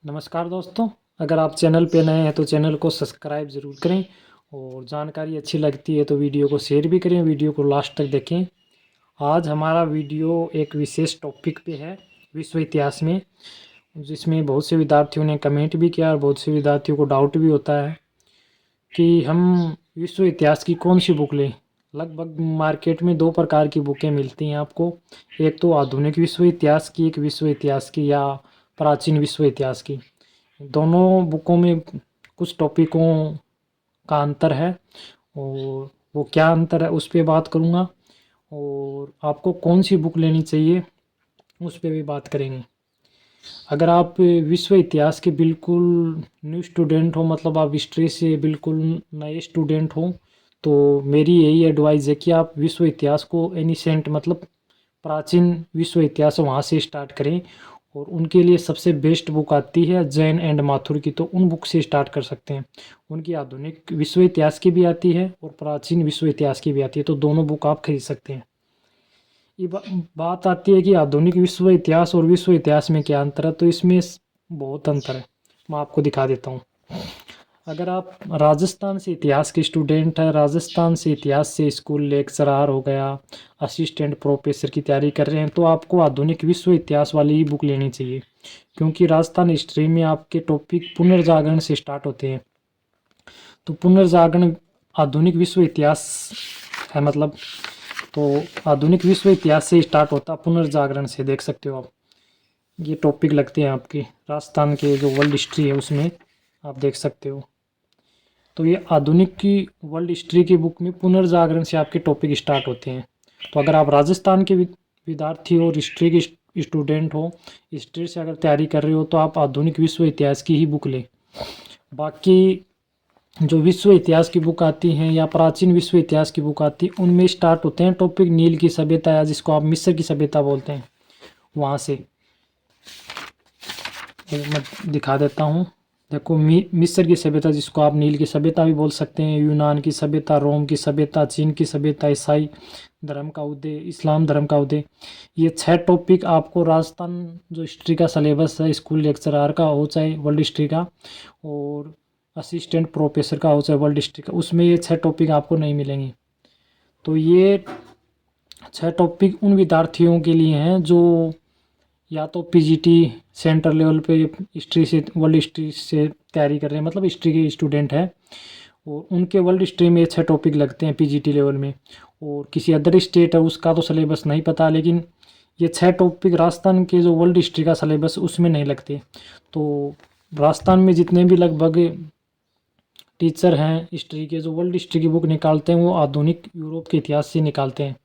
नमस्कार दोस्तों। अगर आप चैनल पे नए हैं तो चैनल को सब्सक्राइब ज़रूर करें और जानकारी अच्छी लगती है तो वीडियो को शेयर भी करें। वीडियो को लास्ट तक देखें। आज हमारा वीडियो एक विशेष टॉपिक पे है, विश्व इतिहास में, जिसमें बहुत से विद्यार्थियों ने कमेंट भी किया और बहुत से विद्यार्थियों को डाउट भी होता है कि हम विश्व इतिहास की कौन सी बुक लें। लगभग मार्केट में दो प्रकार की बुकें मिलती हैं आपको। एक तो आधुनिक विश्व इतिहास की, एक विश्व इतिहास की या प्राचीन विश्व इतिहास की। दोनों बुकों में कुछ टॉपिकों का अंतर है और वो क्या अंतर है उस पे बात करूँगा, और आपको कौन सी बुक लेनी चाहिए उस पे भी बात करेंगे। अगर आप विश्व इतिहास के बिल्कुल न्यू स्टूडेंट हो, मतलब आप हिस्ट्री से बिल्कुल नए स्टूडेंट हो, तो मेरी यही एडवाइस है कि आप विश्व इतिहास को एनिसेंट मतलब प्राचीन विश्व इतिहास वहाँ से स्टार्ट करें। और उनके लिए सबसे बेस्ट बुक आती है जैन एंड माथुर की, तो उन बुक से स्टार्ट कर सकते हैं। उनकी आधुनिक विश्व इतिहास की भी आती है और प्राचीन विश्व इतिहास की भी आती है, तो दोनों बुक आप खरीद सकते हैं। ये बात आती है कि आधुनिक विश्व इतिहास और विश्व इतिहास में क्या अंतर है, तो इसमें बहुत अंतर है। मैं आपको दिखा देता हूँ। अगर आप राजस्थान से इतिहास के स्टूडेंट हैं, राजस्थान से इतिहास से स्कूल लेक्चरार हो गया, असिस्टेंट प्रोफेसर की तैयारी कर रहे हैं, तो आपको आधुनिक विश्व इतिहास वाली ही बुक लेनी चाहिए। क्योंकि राजस्थान हिस्ट्री में आपके टॉपिक पुनर्जागरण से स्टार्ट होते हैं। तो पुनर्जागरण आधुनिक विश्व इतिहास है, मतलब तो आधुनिक विश्व इतिहास से स्टार्ट होता है, पुनर्जागरण से। देख सकते हो आप, ये टॉपिक लगते हैं आपके राजस्थान के जो वर्ल्ड हिस्ट्री है उसमें, आप देख सकते हो। तो ये आधुनिक की वर्ल्ड हिस्ट्री की बुक में पुनर्जागरण से आपके टॉपिक स्टार्ट होते हैं। तो अगर आप राजस्थान के विद्यार्थी हो और हिस्ट्री के स्टूडेंट हो, हिस्ट्री से अगर तैयारी कर रहे हो, तो आप आधुनिक विश्व इतिहास की ही बुक लें। बाकी जो विश्व इतिहास की बुक आती हैं या प्राचीन विश्व इतिहास की बुक आती है, उनमें स्टार्ट होते हैं टॉपिक नील की सभ्यता, या जिसको आप मिस्र की सभ्यता बोलते हैं, वहाँ से। मैं दिखा देता हूँ। देखो, मिस्र की सभ्यता, जिसको आप नील की सभ्यता भी बोल सकते हैं, यूनान की सभ्यता, रोम की सभ्यता, चीन की सभ्यता, ईसाई धर्म का उदय, इस्लाम धर्म का उदय। ये 6 टॉपिक आपको राजस्थान जो हिस्ट्री का सिलेबस है, स्कूल लेक्चरार का हो चाहे वर्ल्ड हिस्ट्री का, और असिस्टेंट प्रोफेसर का हो चाहे वर्ल्ड हिस्ट्री का, उसमें ये 6 टॉपिक आपको नहीं मिलेंगे। तो ये 6 टॉपिक उन विद्यार्थियों के लिए हैं जो या तो पीजीटी सेंटर लेवल पे हिस्ट्री से, वर्ल्ड हिस्ट्री से तैयारी कर रहे हैं, मतलब हिस्ट्री के स्टूडेंट हैं, और उनके वर्ल्ड हिस्ट्री में 6 टॉपिक लगते हैं पीजीटी लेवल में। और किसी अदर स्टेट है उसका तो सिलेबस नहीं पता, लेकिन ये 6 टॉपिक राजस्थान के जो वर्ल्ड हिस्ट्री का सिलेबस उसमें नहीं लगते। तो राजस्थान में जितने भी लगभग टीचर हैं हिस्ट्री के, जो वर्ल्ड हिस्ट्री की बुक निकालते हैं, वो आधुनिक यूरोप के इतिहास से निकालते हैं।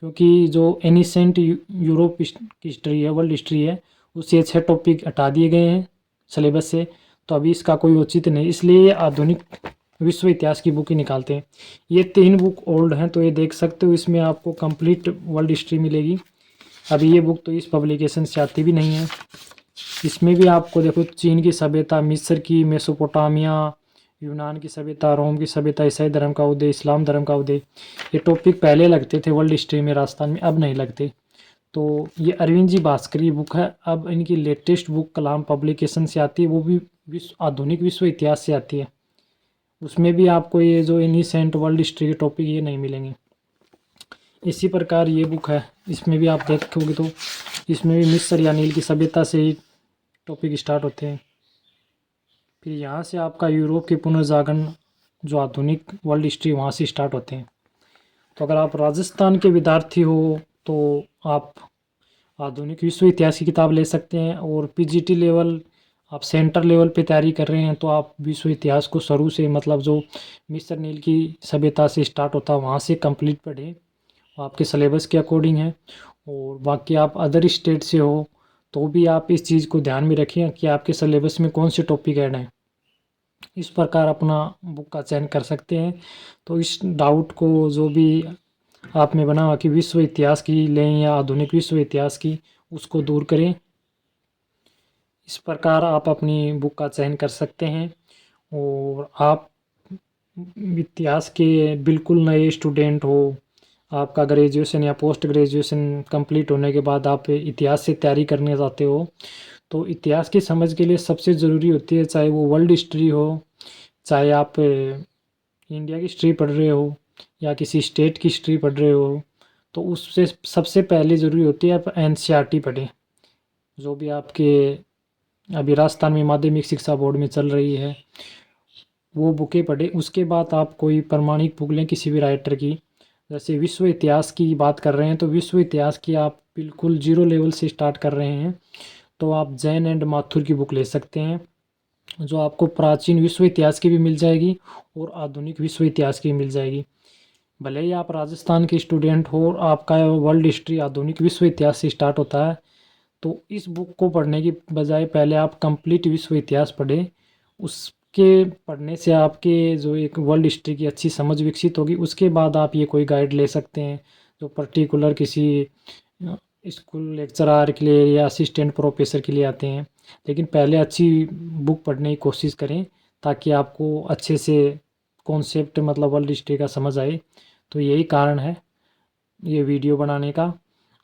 क्योंकि जो एनिसेंट यूरोप की हिस्ट्री है, वर्ल्ड हिस्ट्री है, उससे 6 टॉपिक हटा दिए गए हैं सिलेबस से। तो अभी इसका कोई औचित्य नहीं, इसलिए ये आधुनिक विश्व इतिहास की बुक ही निकालते हैं। ये 3 बुक ओल्ड हैं, तो ये देख सकते हो, इसमें आपको कंप्लीट वर्ल्ड हिस्ट्री मिलेगी। अभी ये बुक तो इस पब्लिकेशन से आती भी नहीं है। इसमें भी आपको देखो, चीन की सभ्यता, मिस्र की, मेसोपोटामिया, यूनान की सभ्यता, रोम की सभ्यता, ईसाई धर्म का उदय, इस्लाम धर्म का उदय, ये टॉपिक पहले लगते थे वर्ल्ड हिस्ट्री में राजस्थान में, अब नहीं लगते। तो ये अरविंद जी भास्कर की बुक है। अब इनकी लेटेस्ट बुक कलाम पब्लिकेशन से आती है, वो भी आधुनिक विश्व इतिहास से आती है। उसमें भी आपको ये जो एनिसेंट वर्ल्ड हिस्ट्री के टॉपिक ये नहीं मिलेंगे। इसी प्रकार ये बुक है, इसमें भी आप देखोगे तो इसमें भी मिस्र या नील की सभ्यता से ही टॉपिक स्टार्ट होते हैं। फिर यहाँ से आपका यूरोप के पुनर्जागरण, जो आधुनिक वर्ल्ड हिस्ट्री, वहाँ से स्टार्ट होते हैं। तो अगर आप राजस्थान के विद्यार्थी हो तो आप आधुनिक विश्व इतिहास की किताब ले सकते हैं, और पीजीटी लेवल, आप सेंटर लेवल पे तैयारी कर रहे हैं, तो आप विश्व इतिहास को शुरू से, मतलब जो मिस्र नील की सभ्यता से स्टार्ट होता है वहाँ से कंप्लीट पढ़ें, आपके सिलेबस के अकॉर्डिंग है। और बाकी आप अदर स्टेट से हो तो भी आप इस चीज़ को ध्यान में रखिए कि आपके सिलेबस में कौन से टॉपिक ऐड हैं। इस प्रकार अपना बुक का चयन कर सकते हैं। तो इस डाउट को जो भी आप में बना हुआ कि विश्व इतिहास की लें या आधुनिक विश्व इतिहास की, उसको दूर करें। इस प्रकार आप अपनी बुक का चयन कर सकते हैं। और आप इतिहास के बिल्कुल नए स्टूडेंट हो, आपका ग्रेजुएशन या पोस्ट ग्रेजुएशन कंप्लीट होने के बाद आप इतिहास से तैयारी करने जाते हो, तो इतिहास की समझ के लिए सबसे ज़रूरी होती है, चाहे वो वर्ल्ड हिस्ट्री हो, चाहे आप इंडिया की हिस्ट्री पढ़ रहे हो या किसी स्टेट की हिस्ट्री पढ़ रहे हो, तो उससे सबसे पहले ज़रूरी होती है आप एनसीईआरटी पढ़ें, जो भी आपके अभी राजस्थान में माध्यमिक शिक्षा बोर्ड में चल रही है, वो बुकें पढ़ें। उसके बाद आप कोई प्रमाणिक बुक लें किसी भी राइटर की। जैसे विश्व इतिहास की बात कर रहे हैं, तो विश्व इतिहास की आप बिल्कुल जीरो लेवल से स्टार्ट कर रहे हैं, तो आप जैन एंड माथुर की बुक ले सकते हैं, जो आपको प्राचीन विश्व इतिहास की भी मिल जाएगी और आधुनिक विश्व इतिहास की भी मिल जाएगी। भले ही आप राजस्थान के स्टूडेंट हो और आपका वर्ल्ड हिस्ट्री आधुनिक विश्व इतिहास से स्टार्ट होता है, तो इस बुक को पढ़ने की बजाय पहले आप कंप्लीट विश्व इतिहास पढ़ें। उसके पढ़ने से आपके जो एक वर्ल्ड हिस्ट्री की अच्छी समझ विकसित होगी, उसके बाद आप ये कोई गाइड ले सकते हैं जो पर्टिकुलर किसी स्कूल लेक्चरर के लिए या असिस्टेंट प्रोफेसर के लिए आते हैं। लेकिन पहले अच्छी बुक पढ़ने की कोशिश करें, ताकि आपको अच्छे से कॉन्सेप्ट मतलब वर्ल्ड हिस्ट्री का समझ आए। तो यही कारण है ये वीडियो बनाने का।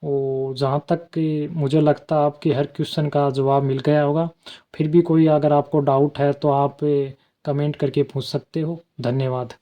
और जहाँ तक कि मुझे लगता है आपके हर क्वेश्चन का जवाब मिल गया होगा। फिर भी कोई अगर आपको डाउट है तो आप कमेंट करके पूछ सकते हो। धन्यवाद।